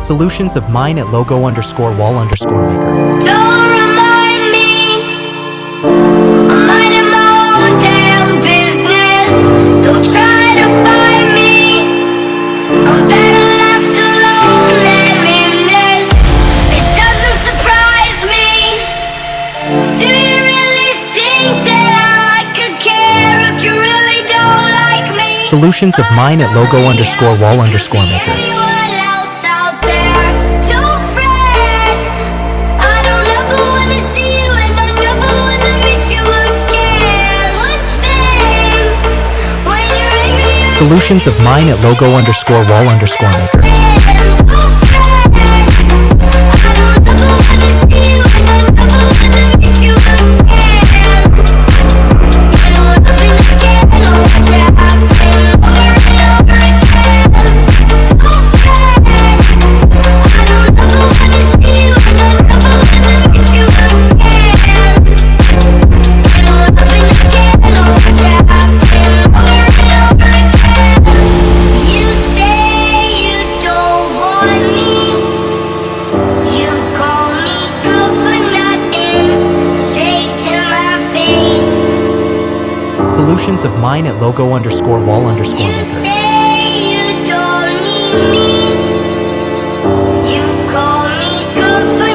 Solutions of mine at logo_wall_maker. Don't remind me, I'm minding my own damn business. Don't try to find me, I'm better left alone than in this. It doesn't surprise me. Do you really think that I could care if you really don't like me? Solutions of mine at logo_wall_maker. Solutions of mine at logo_wall_maker. Solutions of mine at logo_wall_maker. You say you don't need me. You call me good for